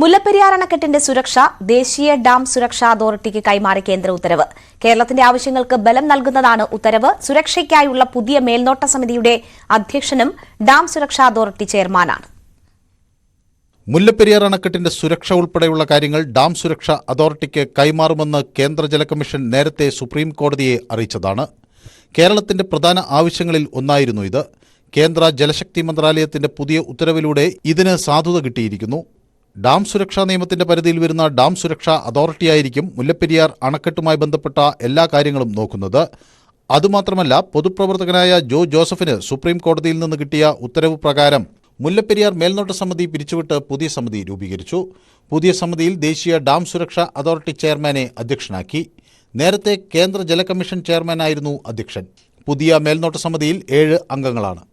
മുല്ലപ്പെരിയാർ അണക്കെട്ടിന്റെ സുരക്ഷ ദേശീയ ഡാം സുരക്ഷാ അതോറിറ്റിക്ക് കൈമാറി കേന്ദ്ര ഉത്തരവ്. കേരളത്തിന്റെ ആവശ്യങ്ങൾക്ക് ബലം നൽകുന്നതാണ് ഉത്തരവ്. സുരക്ഷയ്ക്കായുള്ള പുതിയ മേൽനോട്ട സമിതിയുടെ അധ്യക്ഷനും ഡാം സുരക്ഷാ അതോറിറ്റി ചെയർമാനാണ്. മുല്ലപ്പെരിയാർ അണക്കെട്ടിന്റെ സുരക്ഷ ഉൾപ്പെടെയുള്ള കാര്യങ്ങൾ ഡാം സുരക്ഷാ അതോറിറ്റിക്ക് കൈമാറുമെന്ന് കേന്ദ്ര ജല കമ്മീഷൻ നേരത്തെ സുപ്രീം കോടതിയെ അറിയിച്ചതാണ്. കേരളത്തിന്റെ പ്രധാന ആവശ്യങ്ങളിൽ ഒന്നായിരുന്നു ഇത്. കേന്ദ്ര ജലശക്തി മന്ത്രാലയത്തിന്റെ പുതിയ ഉത്തരവിലൂടെ ഇതിന് സാധുത കിട്ടിയിരിക്കുന്നു. ഡാം സുരക്ഷാ നിയമത്തിന്റെ പരിധിയിൽ വരുന്ന ഡാം സുരക്ഷാ അതോറിറ്റിയായിരിക്കും മുല്ലപ്പെരിയാർ അണക്കെട്ടുമായി ബന്ധപ്പെട്ട എല്ലാ കാര്യങ്ങളും നോക്കുന്നത്. അതുമാത്രമല്ല, പൊതുപ്രവർത്തകനായ ജോ ജോസഫിന് സുപ്രീം കോടതിയിൽ നിന്ന് കിട്ടിയ ഉത്തരവ് പ്രകാരം മുല്ലപ്പെരിയാർ മേൽനോട്ട സമിതി പിരിച്ചുവിട്ട് പുതിയ സമിതി രൂപീകരിച്ചു. പുതിയ സമിതിയിൽ ദേശീയ ഡാം സുരക്ഷാ അതോറിറ്റി ചെയർമാനെ അധ്യക്ഷനാക്കി. നേരത്തെ കേന്ദ്ര ജല കമ്മീഷൻ ചെയർമാനായിരുന്നു അധ്യക്ഷൻ. പുതിയ മേൽനോട്ട സമിതിയിൽ 7 അംഗങ്ങളാണ്.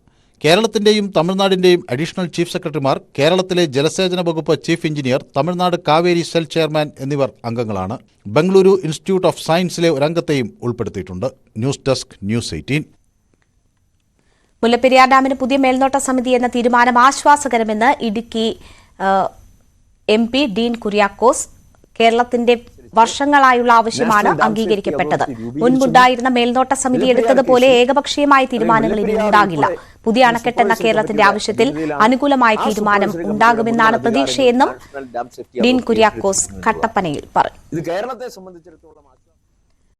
കേരളത്തിന്റെയും തമിഴ്നാടിന്റെയും അഡീഷണൽ ചീഫ് സെക്രട്ടറിമാർ, കേരളത്തിലെ ജലസേചന വകുപ്പ് chief engineer, Tamil Nadu Kaveri cell chairman എന്നിവർ അംഗങ്ങളാണ്. ബംഗളൂരു ഇൻസ്റ്റിറ്റ്യൂട്ട് ഓഫ് സയൻസിലെ ഒരംഗത്തെയും ഉൾപ്പെടുത്തിയിട്ടുണ്ട്. News desk, news 18. മുല്ലപ്പെരിയാർ ഡാമിന് പുതിയ മേൽനോട്ട സമിതി എന്ന തീരുമാനം ആശ്വാസകരമെന്ന് ഇടുക്കി MP ഡീൻ കുര്യാക്കോസ്. കേരളത്തിന്റെ വർഷങ്ങളായുള്ള ആവശ്യമാണ് അംഗീകരിക്കപ്പെട്ടത്. മുൻപുണ്ടായിരുന്ന മേൽനോട്ട സമിതി എടുത്തതുപോലെ ഏകപക്ഷീയമായ തീരുമാനങ്ങൾ ഇനി ഉണ്ടാകില്ല. പുതിയ അണക്കെട്ട് എന്ന കേരളത്തിന്റെ ആവശ്യത്തിൽ അനുകൂലമായ തീരുമാനം ഉണ്ടാകുമെന്നാണ് പ്രതീക്ഷയെന്നും ഡീൻ കുര്യാക്കോസ് കട്ടപ്പനയിൽ പറഞ്ഞു.